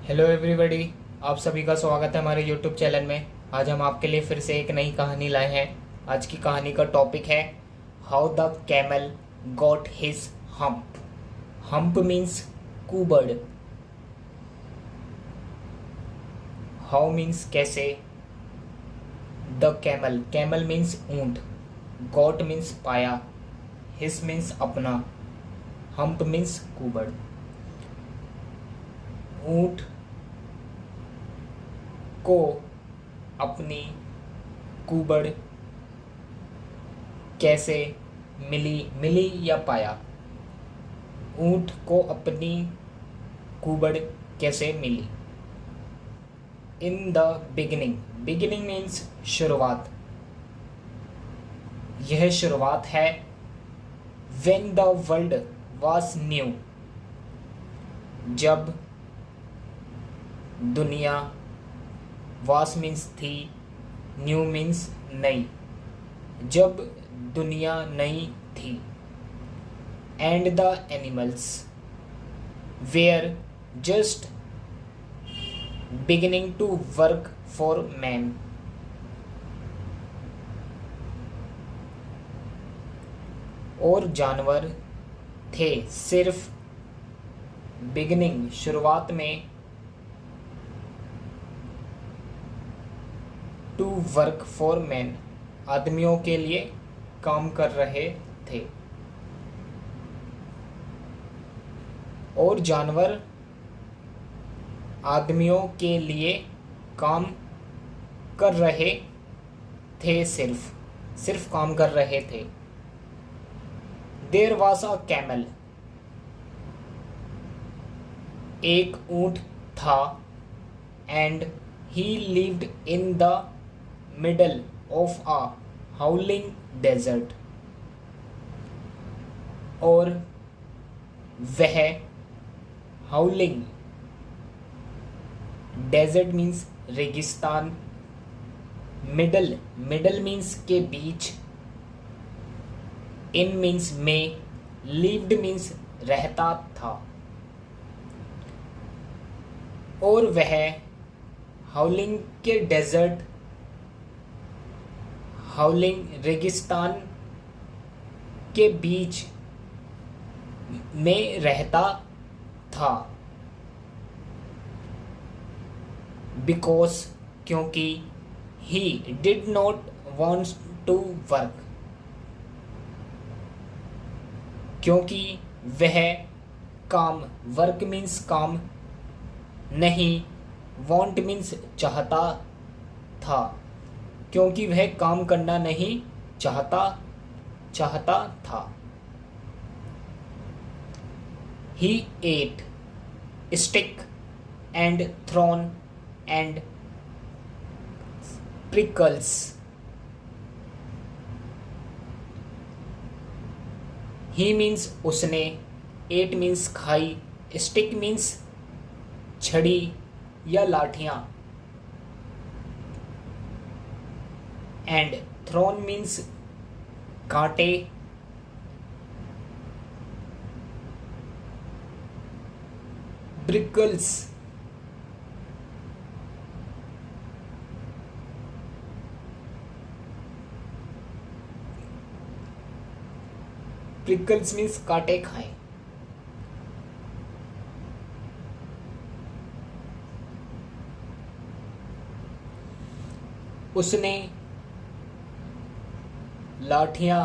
Hello everybody, आप सभी का स्वागत है हमारे यूट्यूब चैनल में। आज हम आपके लिए फिर से एक नई कहानी लाए हैं। आज की कहानी का टॉपिक है how the camel got his hump. Hump means कुबड़, हाउ मीन्स कैसे, द कैमल, कैमल मीन्स ऊंट, गॉट मीन्स पाया, हिज मीन्स अपना, हम्प मीन्स कुबड़। ऊंट को अपनी कुबड़ कैसे मिली या पाया। ऊंट को अपनी कुबड़ कैसे मिली। In the beginning, beginning means शुरुआत, यह शुरुआत है। When the world was new, जब दुनिया, वास मीन्स थी, न्यू मीन्स नई, जब दुनिया नई थी। And the animals were just beginning to work for man, और जानवर थे सिर्फ बिगिनिंग, शुरुआत में, टू वर्क फॉर मैन, आदमियों के लिए काम कर रहे थे। और जानवर आदमियों के लिए काम कर रहे थे, सिर्फ काम कर रहे थे। देयर वाज अ कैमल, एक ऊंट था। And he lived in the middle of a howling desert, और वह हाउलिंग, डेजर्ट मीन्स रेगिस्तान, मिडल मीन्स के बीच, इन मीन्स में, लिव्ड मीन्स रहता था। और वह हाउलिंग के डेजर्ट, हाउलिंग रेगिस्तान के बीच में रहता था। बिकॉज, क्योंकि, he did not want to work, क्योंकि वह काम, वर्क मीन्स काम, नहीं, वॉन्ट मीन्स चाहता था, क्योंकि वह काम करना नहीं चाहता था। He ate stick and thorn and prickles. He means उसने, ate means खाई, stick means छड़ी या लाठियां, and thorn means कांटे, prickles prickles means कांटे खाए। उसने लाठियां,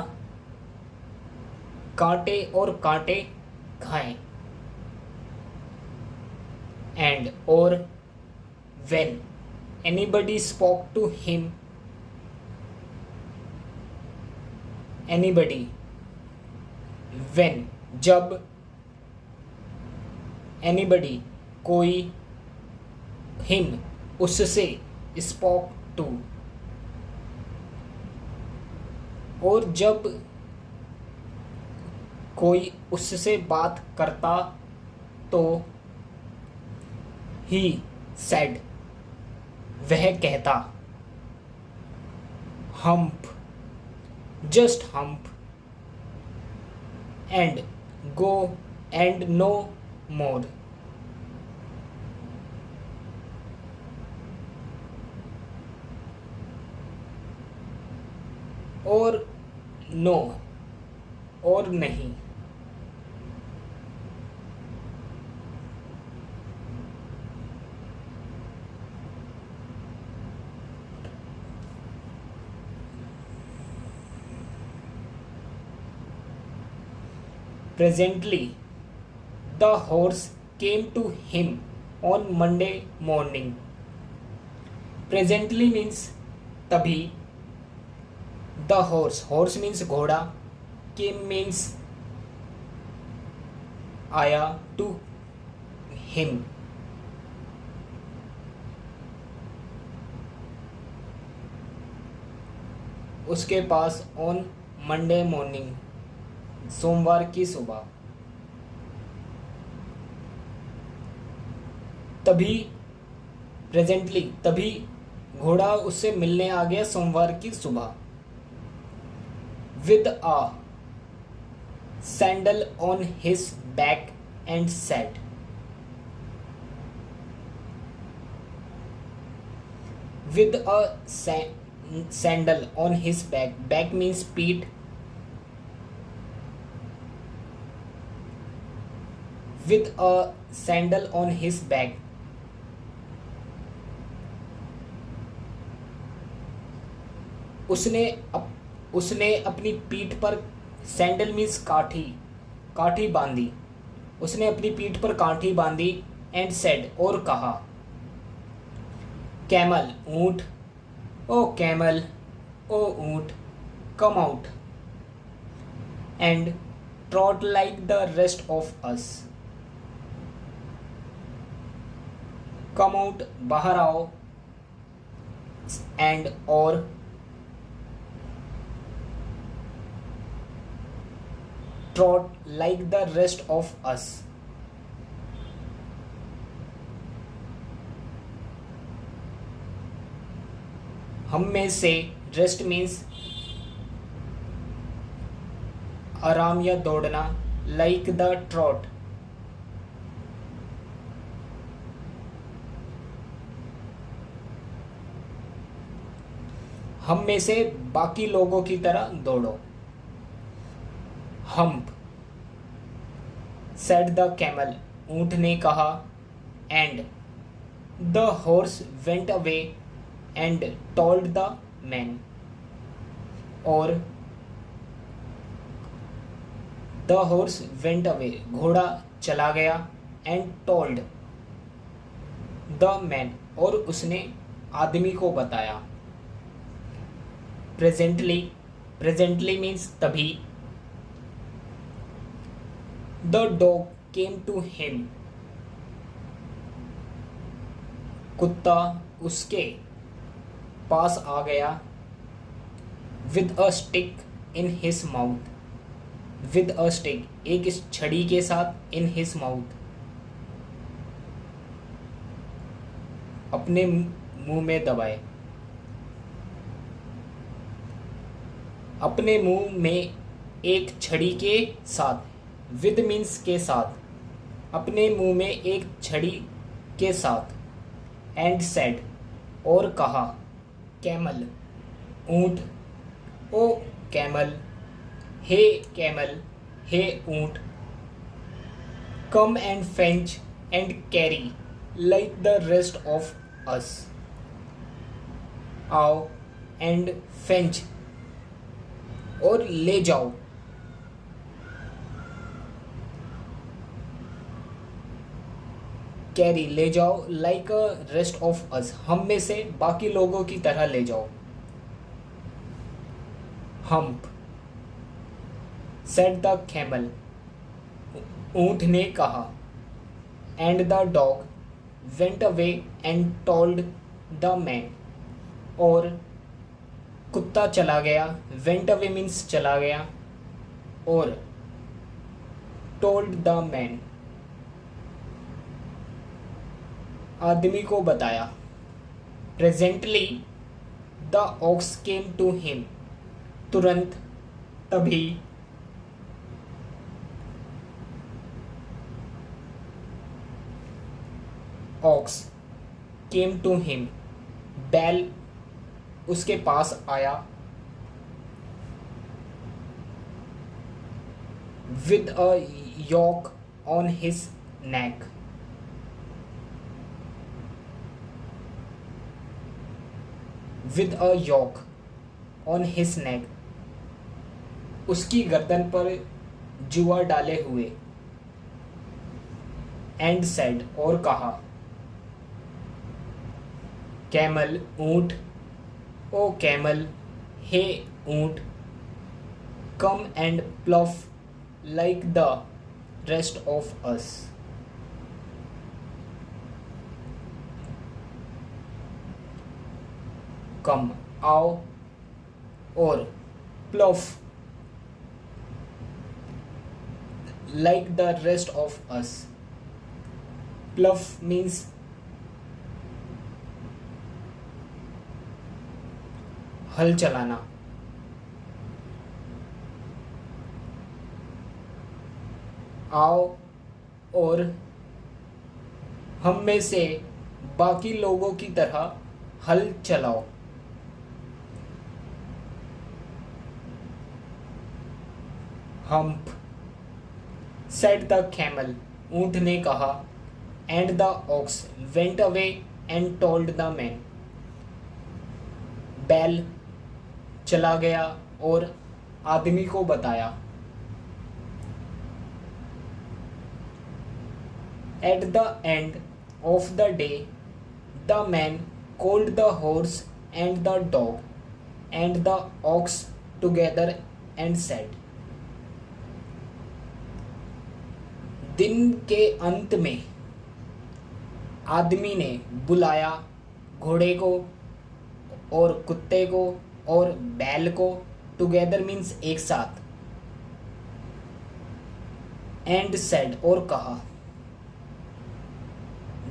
कांटे और कांटे खाए। एंड, और, when anybody spoke to him, anybody, when, जब, anybody, कोई, him, उससे, spoke to, और जब कोई उससे बात करता तो he said, वह कहता, hump, just hump, and go and no more, और नो, और नहीं। Presently, the horse came to him on Monday morning. Presently means तभी, the horse means घोड़ा, came means आया, to him उसके पास, on Monday morning सोमवार की सुबह। तभी, प्रेजेंटली तभी घोड़ा उससे मिलने आ गया सोमवार की सुबह। With a sandal on his back and said, with a sandal on his back, back means पीठ, with a sandal on his back, उसने अपनी पीठ पर, सैंडल मीन्स काठी, काठी बांधी, उसने अपनी पीठ पर काठी बांधी, एंड सेड और कहा, कैमल ऊंट, ओ कैमल, ओ ऊंट, come out and trout like the rest of us, come out बाहर आओ, एंड और trout like the rest of us, हम में से, रेस्ट मीन्स आराम या दौड़ना, लाइक द ट्रॉट हम में से बाकी लोगों की तरह दौड़ो। हम्प, सेड द कैमल, ऊंट ने कहा, and the horse went away and told the man, और द हॉर्स वेंट अवे घोड़ा चला गया, एंड टोल्ड द मैन और उसने आदमी को बताया। प्रेजेंटली मीन्स तभी, the dog came to him, कुत्ता उसके पास आ गया, with a stick in his mouth, with a stick एक छड़ी के साथ, इन हिज माउथ अपने मुंह में दबाए, अपने मुंह में एक छड़ी के साथ, विद मीन्स के साथ, अपने मुंह में एक छड़ी के साथ, एंड सेड और कहा, कैमल ऊंट, ओ कैमल, हे कैमल, हे ऊंट, come and French and carry like the rest of us, आओ एंड फेंच और ले जाओ, कैरी ले जाओ, like a rest of us हम में से बाकी लोगों की तरह ले जाओ। हम्प, सेड द कैमल, ऊंट ने कहा, and the dog went away and told the man और कुत्ता चला गया, वेंट अवे मीन्स चला गया, और टोल्ड द मैन आदमी को बताया। Presently the ox came to him, तुरंत तभी, ऑक्स केम टू हिम बैल उसके पास आया, with a yoke on his neck. With a yoke on his neck. उसकी गर्दन पर जुआ डाले हुए. And said, और कहा, कैमल ऊंट, ओ कैमल, हे ऊंट, come and plough like the rest of us. Come, आओ, और plough like the rest of us. Plough means हल चलाना. आओ और हम में से बाकी लोगों की तरह हल चलाओ. हम्प, said the camel, ऊंट ने कहा. And the ox went away and told the man. बैल चला गया और आदमी को बताया. At the end of the day, the man called the horse and the dog and the ox together and said. दिन के अंत में आदमी ने बुलाया घोड़े को और कुत्ते को और बैल को. टुगेदर मीन्स एक साथ. एंड सेड, और कहा.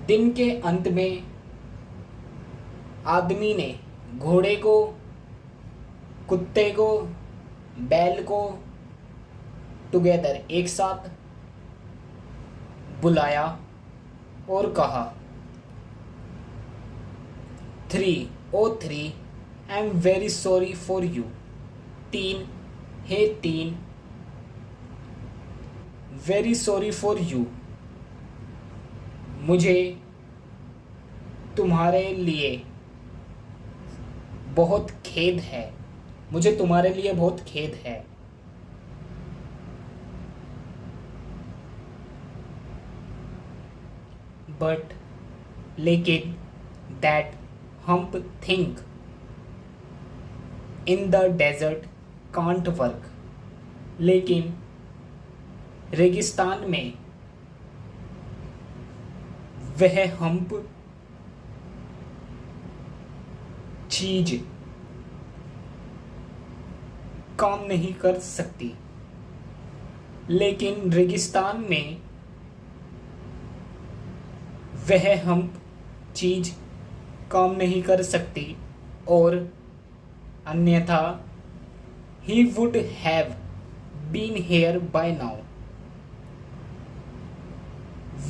दिन के अंत में आदमी ने घोड़े को, कुत्ते को, बैल को टुगेदर एक साथ बुलाया और कहा. 3, oh 3, I am very sorry for you. 3, hey 3, very sorry for you, मुझे तुम्हारे लिए बहुत खेद है. मुझे तुम्हारे लिए बहुत खेद है. बट, लेकिन, that hump thing in the desert can't work. लेकिन रेगिस्तान में वह हम्प चीज काम नहीं कर सकती. लेकिन रेगिस्तान में वह हम्प चीज काम नहीं कर सकती. और अन्यथा he would have been here by now.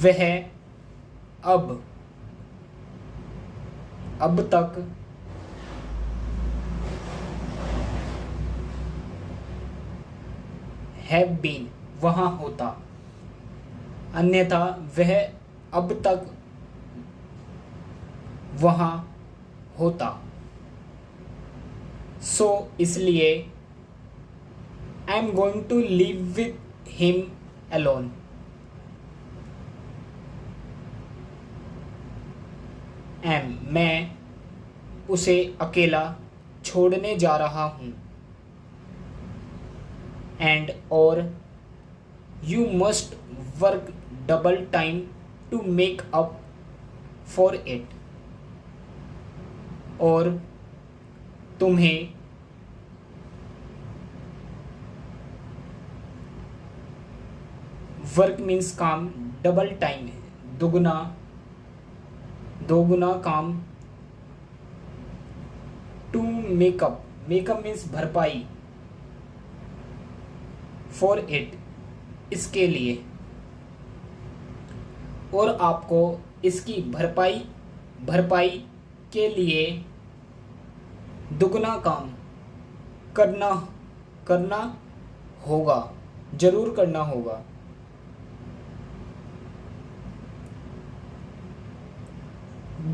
वह अब तक have been वहाँ होता. अन्यथा वह अब तक वहाँ होता. सो इसलिए I am going to live with him alone. मैं उसे अकेला छोड़ने जा रहा हूँ. एंड और you must work double time to make up for it. और तुम्हें वर्क मीन्स काम, डबल टाइम है, दोगुना काम. टू मेकअप मीन्स भरपाई. फॉर इट इसके लिए. और आपको इसकी भरपाई के लिए दुगना काम करना होगा. जरूर करना होगा।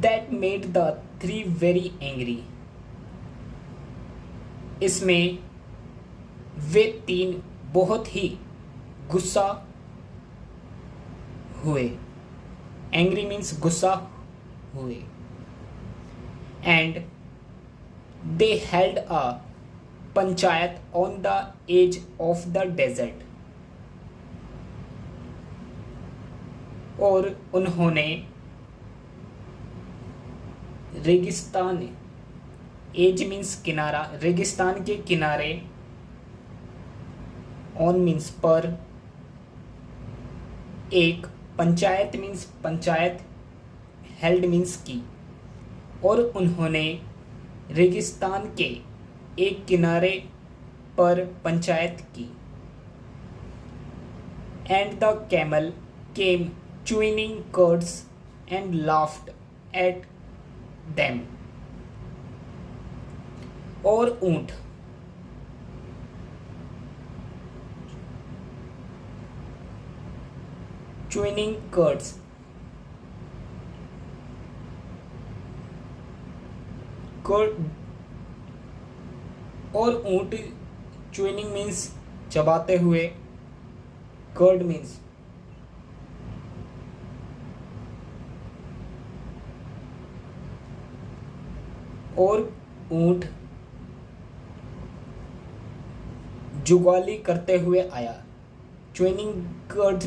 That made the three very angry. इसमें वे तीन बहुत ही गुस्सा हुए। एंग्री मीन्स गुस्सा हुए। And they held a panchayat on the edge of the desert. और उन्होंने रेगिस्तान, एज मीन्स किनारा, रेगिस्तान के किनारे, ऑन मीन्स पर, एक panchayat means panchayat, held means की, और उन्होंने रेगिस्तान के एक किनारे पर पंचायत की। And the camel came chewing curds and laughed at them. और ऊंट chewing curds, और ऊंट chewing means चबाते हुए, curd means और ऊंट जुगाली करते हुए आया। च्यूइंग कर्ड,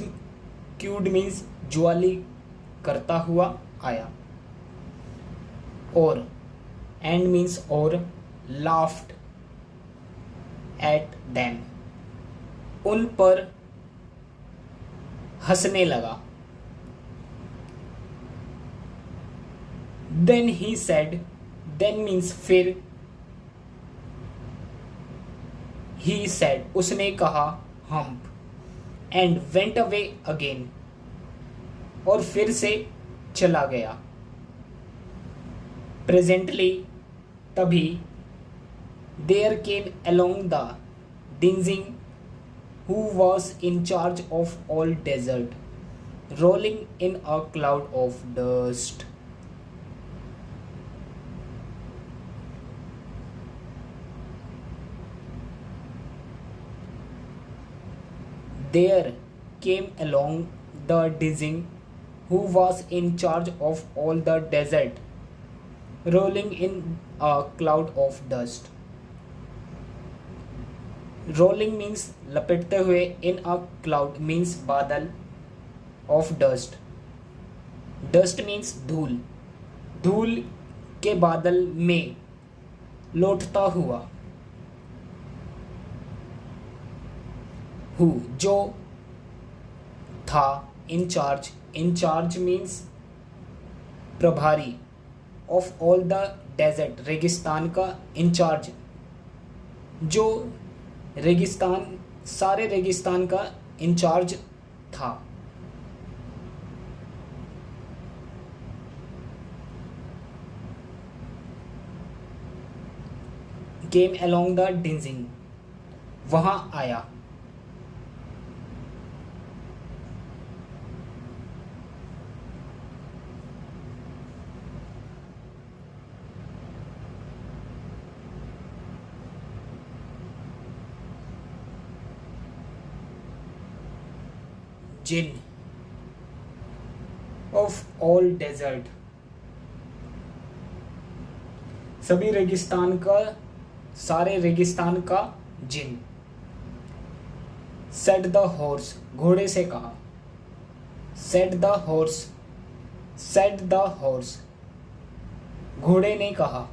क्यूड मीन्स जुगाली करता हुआ आया। और एंड मीन्स और, लाफ्ड एट देम, उन पर हंसने लगा। Then he said, then means फिर, ही सेड उसने कहा, hump, and went away again, और फिर से चला गया। प्रेजेंटली तभी, there came along the djinn who was in charge of all desert, rolling in a cloud of dust. There came along the Dizing, who was in charge of all the desert, rolling in a cloud of dust. Rolling means लपेटते हुए, in a cloud means बादल, of dust. Dust means धूल, धूल के बादल में लौटता हुआ। जो था, in charge, in charge means प्रभारी, ऑफ ऑल द डेजर्ट, रेगिस्तान का इंचार्ज, जो रेगिस्तान, सारे रेगिस्तान का इंचार्ज था। केम अलोंग द डिंजिंग, वहां आया। जिन ऑफ ऑल डेजर्ट, सभी रेगिस्तान का, सारे रेगिस्तान का जिन। सेड द हॉर्स, घोड़े से कहा। Said the horse, said the horse, घोड़े ने कहा।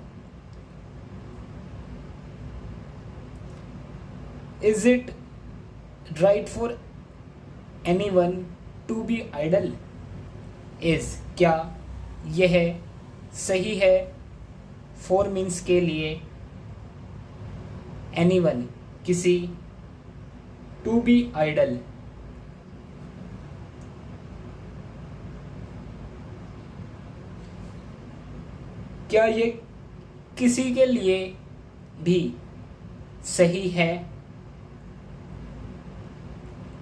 Is it right for anyone to be idle? is, क्या यह सही है, for means के लिए, anyone किसी, to be idle क्या ये किसी के लिए भी सही है,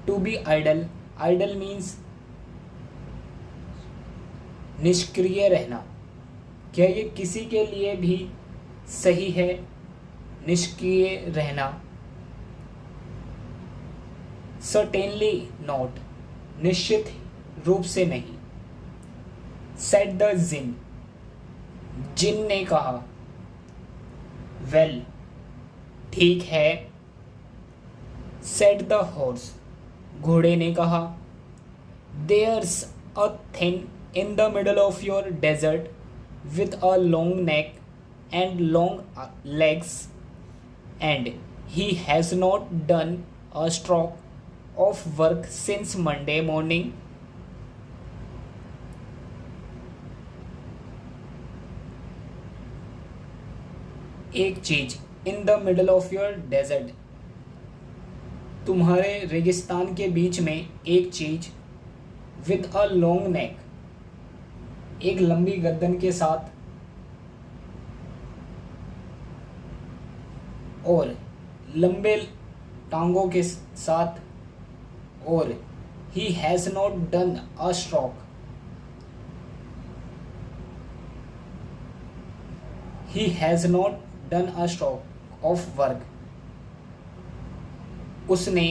to be idle, idle means निष्क्रिय रहना। क्या ये किसी के लिए भी सही है, निष्क्रिय रहना? सर्टेनली नॉट, निश्चित रूप से नहीं। सेड द जिन, जिन ने कहा। वेल, ठीक है। सेड द हॉर्स, घोड़े ने कहा। There's a thing in the middle of your desert with a long neck and long legs, and he has not done a stroke of work since Monday morning. एक चीज, in the middle of your desert, तुम्हारे रेगिस्तान के बीच में एक चीज, with a long neck, एक लंबी गर्दन के साथ, और लंबे टांगों के साथ, और he has not done a stroke, he has not done a stroke of work, उसने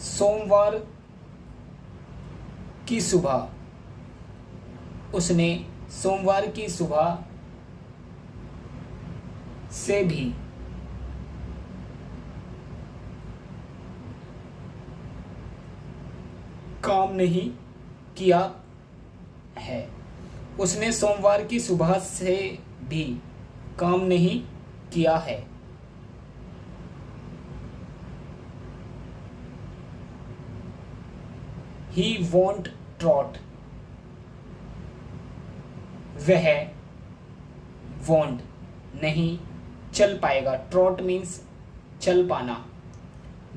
सोमवार की सुबह, उसने सोमवार की सुबह से भी काम नहीं किया है, उसने सोमवार की सुबह से भी काम नहीं किया है। ही वॉन्ट ट्रॉट, वह वॉन्ट नहीं चल पाएगा। ट्रॉट मीन्स चल पाना,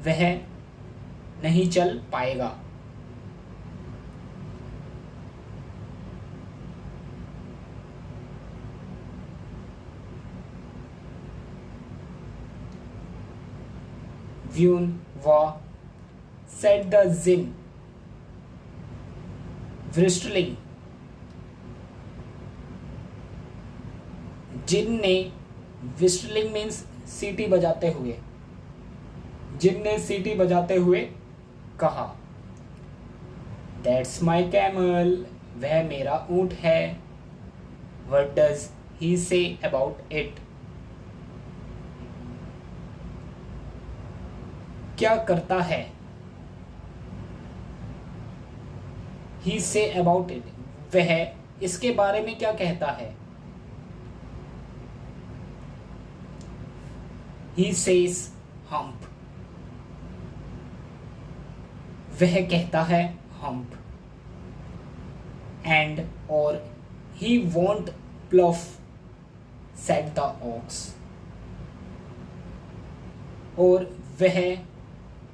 वह नहीं चल पाएगा। व्यून वा, सेड द जिन, व्रिस्टलिंग, जिन ने, विस्टलिंग मीन्स सीटी बजाते हुए, जिन ने सीटी बजाते हुए कहा। दैट्स माई कैमल, वह मेरा ऊंट है। What does he say about it, क्या करता है। ही से अबाउट इट, वह इसके बारे में क्या कहता है। He says hump, वह कहता है hump, and or he won't bluff, said the ox, और वह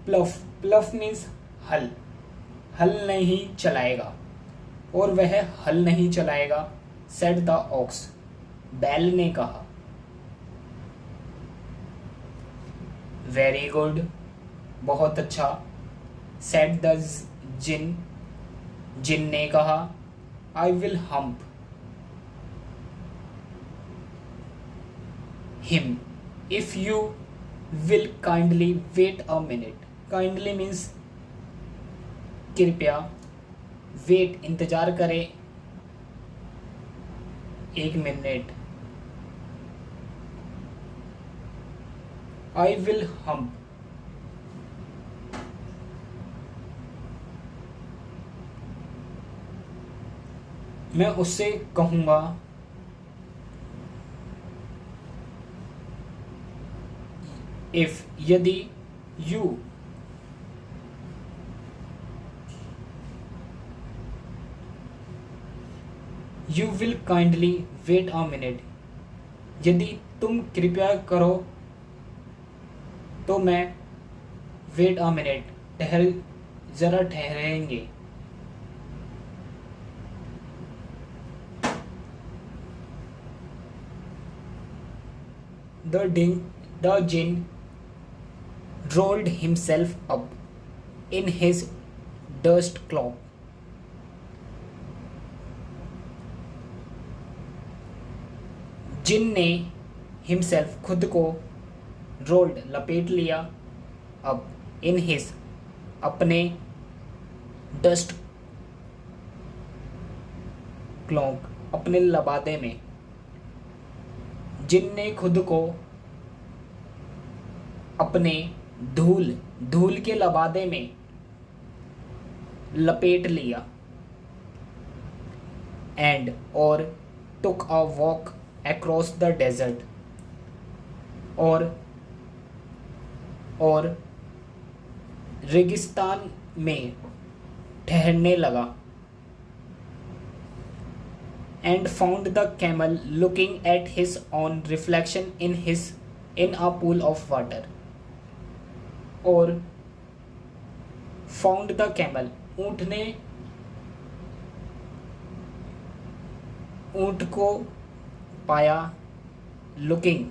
bluff means हल नहीं चलाएगा, और वह हल नहीं चलाएगा। said the ox, बैल ने कहा। वेरी गुड, बहुत अच्छा। सेड द जिन, जिन ने कहा। I will hump him if you will kindly wait a minute. Kindly means कृपया, वेट इंतजार करें, एक मिनट। I will hump, मैं उससे कहूंगा। if, यदि, you will kindly wait a minute, यदि तुम कृपया करो तो मैं वेट अ मिनट, जरा ठहरेंगे। The djinn rolled himself up in his dust cloak. जिन ने हिमसेल्फ खुद को रोल्ड लपेट लिया अब इन हिज अपने डस्ट क्लॉक अपने लबादे में, जिन ने खुद को अपने धूल धूल के लबादे में लपेट लिया, एंड और took a walk across the desert, और रेगिस्तान में ठहरने लगा, and found the camel looking at his own reflection in a pool of water, और फाउंड द कैमल ऊंट ने ऊंट को पाया, looking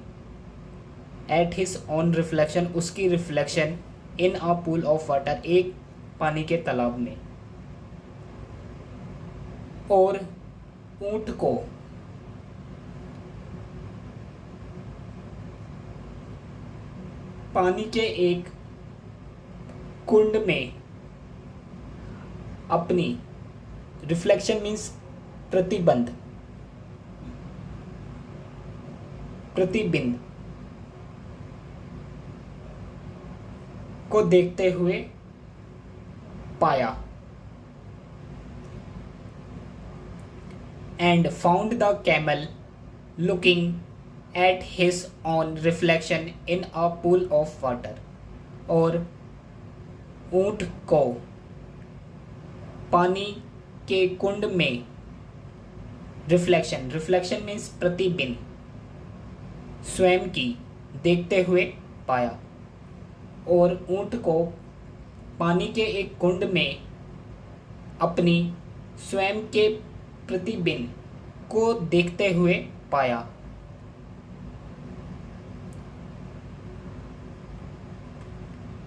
at his own reflection उसकी reflection in a pool of water एक पानी के तालाब में, और ऊंट को पानी के एक कुंड में अपनी रिफ्लेक्शन मीन्स प्रतिबिंब को देखते हुए पाया, and found the camel looking at his own reflection in a pool of water, और ऊंट को पानी के कुंड में रिफ्लेक्शन मीन्स प्रतिबिंब स्वयं की देखते हुए पाया, और ऊंट को पानी के एक कुंड में अपनी स्वयं के प्रतिबिंब को देखते हुए पाया।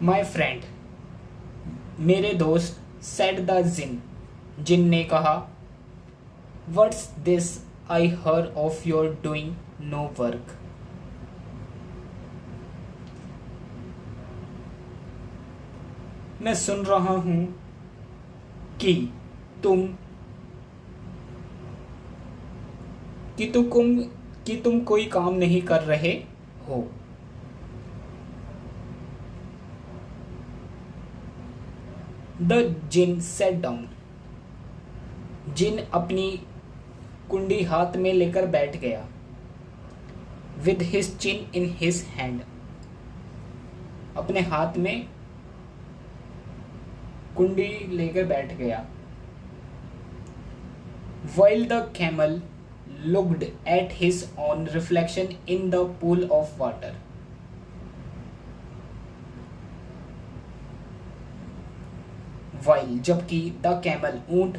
माय फ्रेंड, मेरे दोस्त, सेड द जिन ने कहा, what's this I heard of your doing no work. मैं सुन रहा हूं कि तुम कोई काम नहीं कर रहे हो। द जिन सेट डाउन, जिन अपनी कुंडी हाथ में लेकर बैठ गया, with his chin in his hand, अपने हाथ में कुंडी लेकर बैठ गया। While the camel looked at his own reflection in the pool of water, while जबकि the camel ऊंट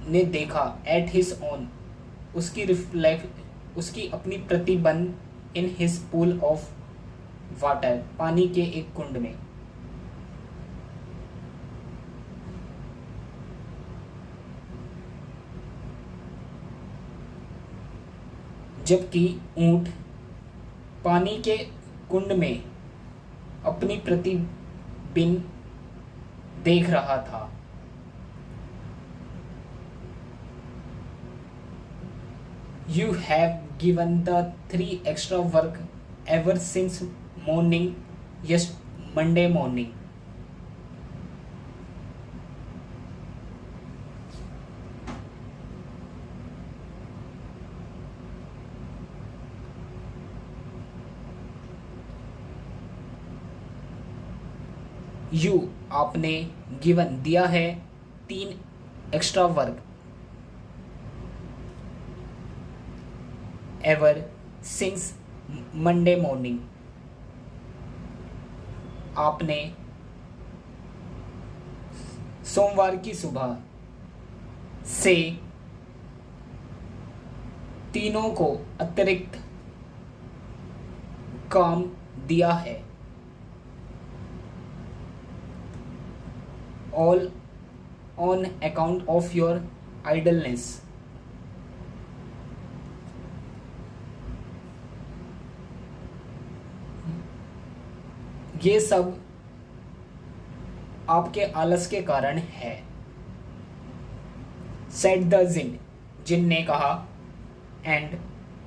ने देखा at his own उसकी अपनी प्रतिबिंब in his pool of water पानी के एक कुंड में, जबकि ऊंट पानी के कुंड में अपनी प्रतिबिंब देख रहा था। You have given the 3 extra work ever since Monday morning. You आपने given दिया है 3 extra work ever since Monday morning, आपने सोमवार की सुबह से तीनों को अतिरिक्त काम दिया है। all on account of your idleness. ये सब आपके आलस के कारण है। said the जिन, जिन ने कहा, and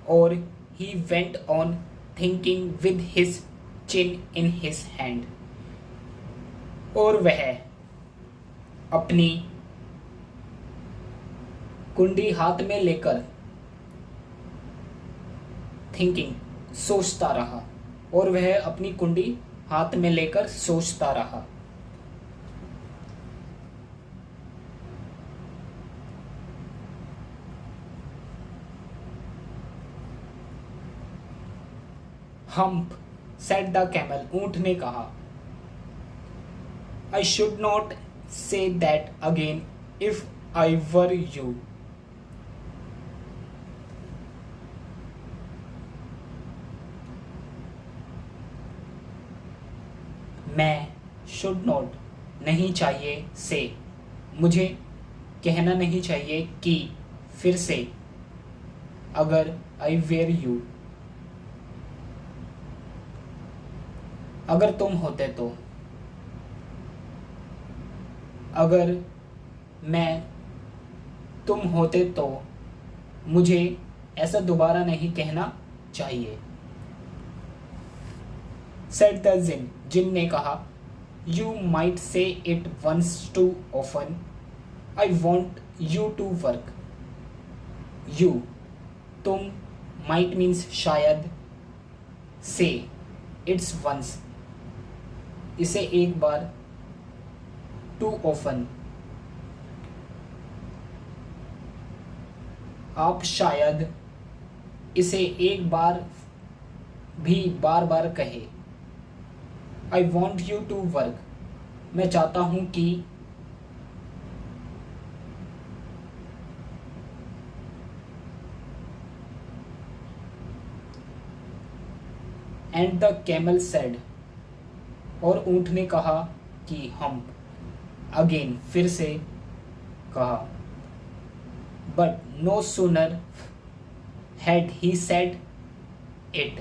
और he went on thinking with his chin in his hand, और वह अपनी कुंडी हाथ में लेकर थिंकिंग सोचता रहा, और वह अपनी कुंडी हाथ में लेकर सोचता रहा। हम्प सेड द कैमल, ऊंट ने कहा। I should not say that again if I were you. मैं शुड नॉट नहीं चाहिए से, मुझे कहना नहीं चाहिए कि, फिर से, अगर आई वेयर यू, अगर तुम होते तो, अगर मैं तुम होते तो मुझे ऐसा दोबारा नहीं कहना चाहिए। सेड द जिन, जिन ने कहा। You might say it once too often, I want you to work. You, तुम, माइट मीन्स शायद, से, इट्स वंस, इसे एक बार, टू ऑफन, आप शायद इसे एक बार भी बार बार कहे। I want you to work, मैं चाहता हूं कि, एंड द कैमल सेड, और ऊंट ने कहा कि हम, अगेन, फिर से कहा। But no sooner had he said it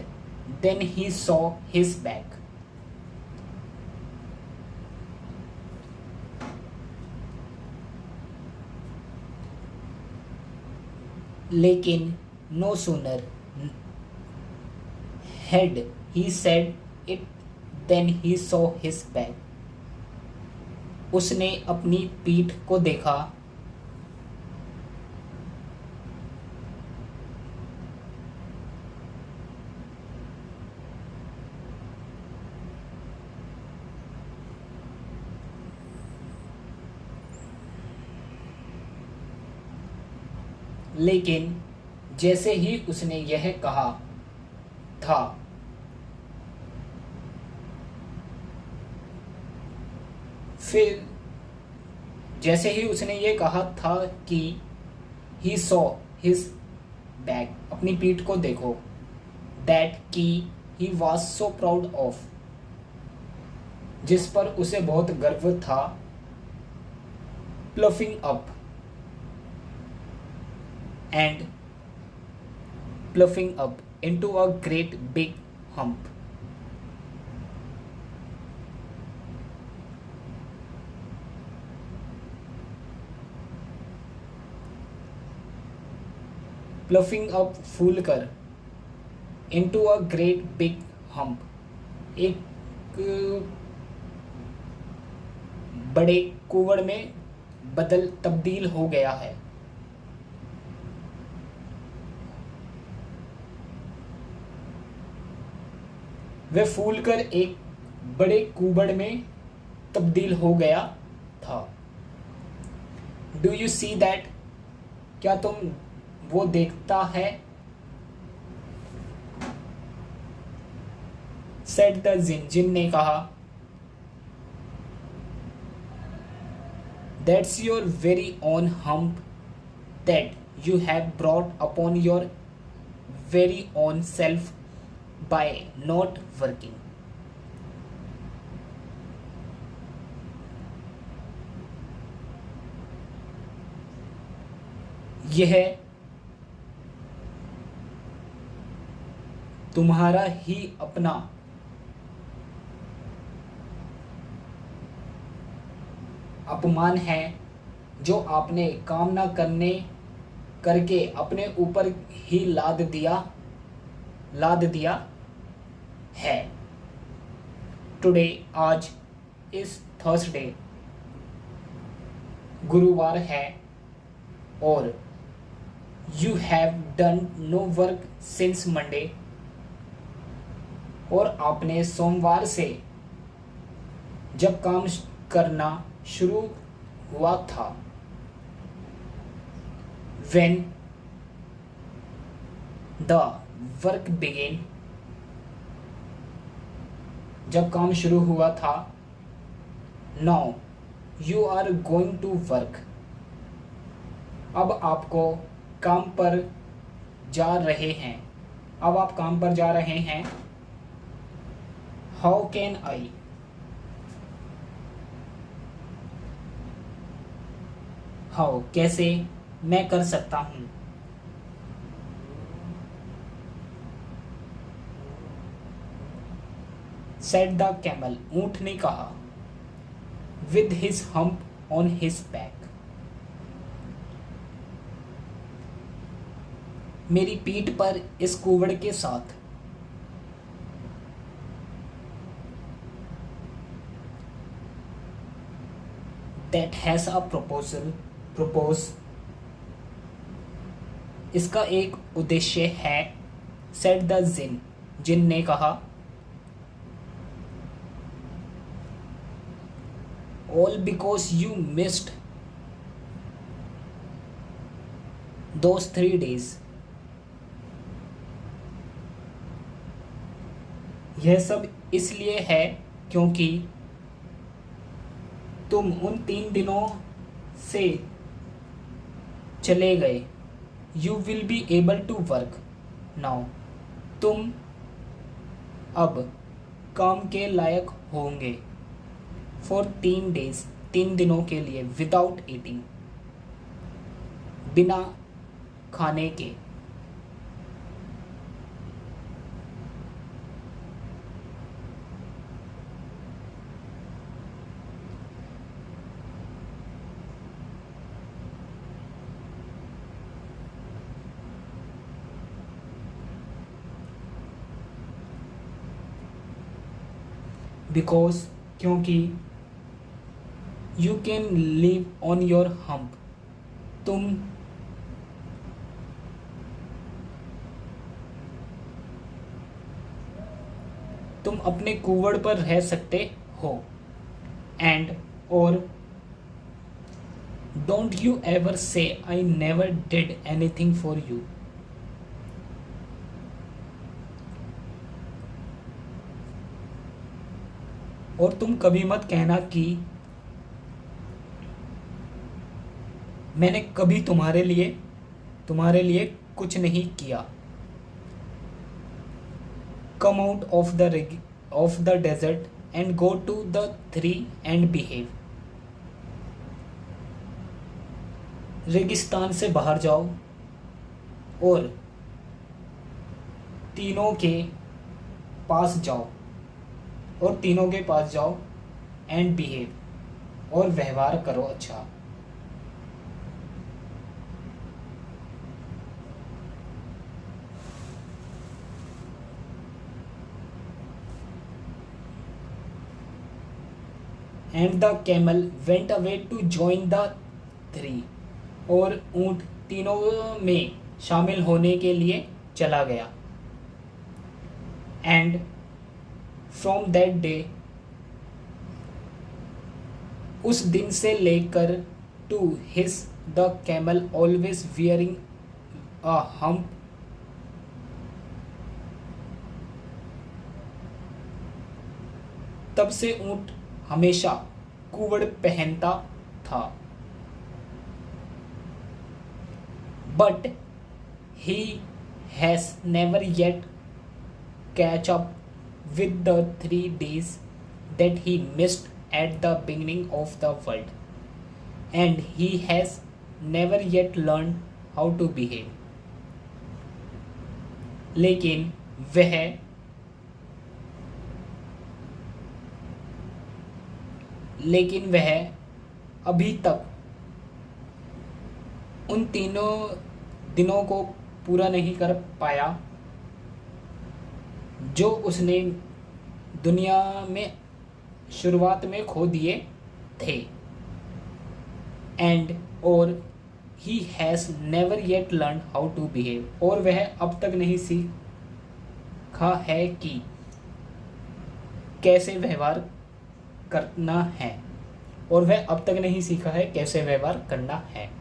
then he saw his back. लेकिन no sooner had he said it then he saw his back, उसने अपनी पीठ को देखा, लेकिन जैसे ही उसने यह कहा था, फिर जैसे ही उसने ये कहा था कि ही सॉ हिज बैक, अपनी पीठ को देखो, दैट की he was so proud of, जिस पर उसे बहुत गर्व था, puffing up, and puffing up into a great big hump. Puffing up, फूल कर, into a great big hump, एक बड़े कुवड़ में तब्दील हो गया है। वह फूल कर एक बड़े कुबड़ में तब्दील हो गया था। डू यू सी दैट, क्या तुम वो देखता है? सेड द जिन, जिन ने कहा। That's your very own hump that you have brought upon your very own self by not working. यह तुम्हारा ही अपना अपमान है जो आपने काम ना करने करके अपने ऊपर ही लाद दिया है। टुडे आज इस थर्सडे गुरुवार है और you have done no work since Monday और आपने सोमवार से जब काम करना शुरू हुआ था। When the work began, जब काम शुरू हुआ था। Now you are going to work, अब आपको काम पर जा रहे हैं। अब आप काम पर जा रहे हैं। How can I, how कैसे मैं कर सकता हूँ। Said the camel, ऊंट ने कहा। With his hump on his back, मेरी पीठ पर इस कुवड़ के साथ। That has a propose, इसका एक उद्देश्य है। Said the जिन, जिन ने कहा। All because you missed those 3 days, यह सब इसलिए है क्योंकि तुम उन 3 दिनों से चले गए। You will be able to work now, तुम अब काम के लायक होंगे। For 3 days, 3 दिनों के लिए। Without eating, बिना खाने के। Because, क्योंकि you can live on your hump, तुम अपने कुवड़ पर रह सकते हो। And और don't you ever say I never did anything for you, और तुम कभी मत कहना कि मैंने कभी तुम्हारे लिए कुछ नहीं किया। Come out of the desert and go to the tree and behave, रेगिस्तान से बाहर जाओ और तीनों के पास जाओ एंड बिहेव, और व्यवहार करो अच्छा। And the camel went away to join the 3, और ऊंट तीनों में शामिल होने के लिए चला गया। एंड फ्रॉम दैट डे, उस दिन से लेकर, to this the camel always wearing a hump, तब से ऊंट हमेशा कुवड़ पहनता था। But he has never yet catch up with the 3 days that he missed at the beginning of the world, and he has never yet learned how to behave, लेकिन वह अभी तक उन तीनों दिनों को पूरा नहीं कर पाया जो उसने दुनिया में शुरुआत में खो दिए थे। और he has never yet learn how to behave, और वह अब तक नहीं सीखा है कि कैसे व्यवहार करना है।